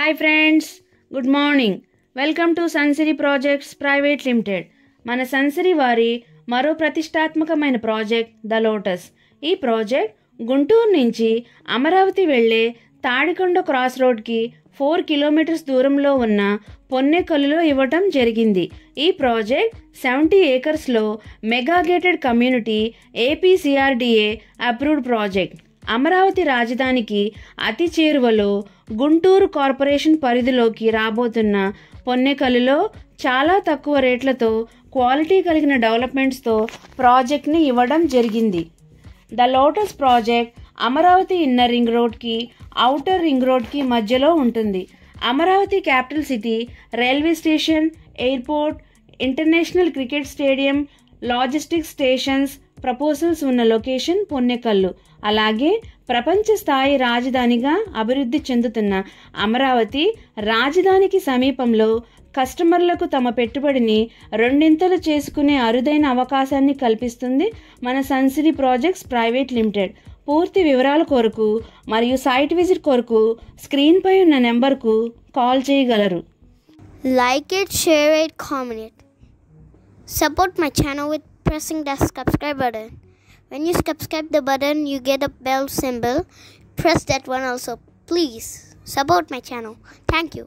Hi friends, good morning. Welcome to Sunsiri projects private limited. మన సన్సిరీ వారి మరో ప్రతిష్టాత్మకమైన ప్రాజెక్ట్ ద లోటస్. ఈ ప్రాజెక్ట్ గుంటూరు నుంచి అమరావతి వెళ్లే తాడికొండ క్రాస్ రోడ్కి 4 కిలోమీటర్స్ దూరంలో ఉన్న పొన్నెకల్లులో ఇవ్వటం జరిగింది. ఈ ప్రాజెక్ట్ 70 ఏకర్స్లో mega gated community APCRDA approved project. Amaravati రాజధానికి అతి చేరువలో గుంటూరు కార్పొరేషన్ పరిధిలోకి రాబోతున్న పొన్నెకల్లులో చాలా తక్కువ రేట్లతో క్వాలిటీ కలిగిన డెవలప్మెంట్స్తో ప్రాజెక్ట్ని ఇవ్వడం జరిగింది. The lotus project Amaravati inner ring రోడ్కి ఔటర్ రింగ్ రోడ్కి మధ్యలో ఉంటుంది. Amaravati capital city, railway station, airport, international cricket stadium, logistics stations proposals ఉన్న లొకేషన్ పొన్నెకల్లు. అలాగే ప్రపంచ స్థాయి రాజధానిగా అభివృద్ధి చెందుతున్న అమరావతి రాజధానికి సమీపంలో కస్టమర్లకు తమ పెట్టుబడిని రెండింతలు చేసుకునే అరుదైన అవకాశాన్ని కల్పిస్తుంది మన సన్సిరీ ప్రాజెక్ట్స్ ప్రైవేట్ లిమిటెడ్. పూర్తి వివరాల కొరకు మరియు సైట్ విజిట్ కొరకు స్క్రీన్పై ఉన్న నెంబర్కు కాల్ చేయగలరు. Like it, share it, comment it. Support my channel with pressing the subscribe button. When you subscribe the button, you get a bell symbol. Press that one also. Please support my channel. Thank you.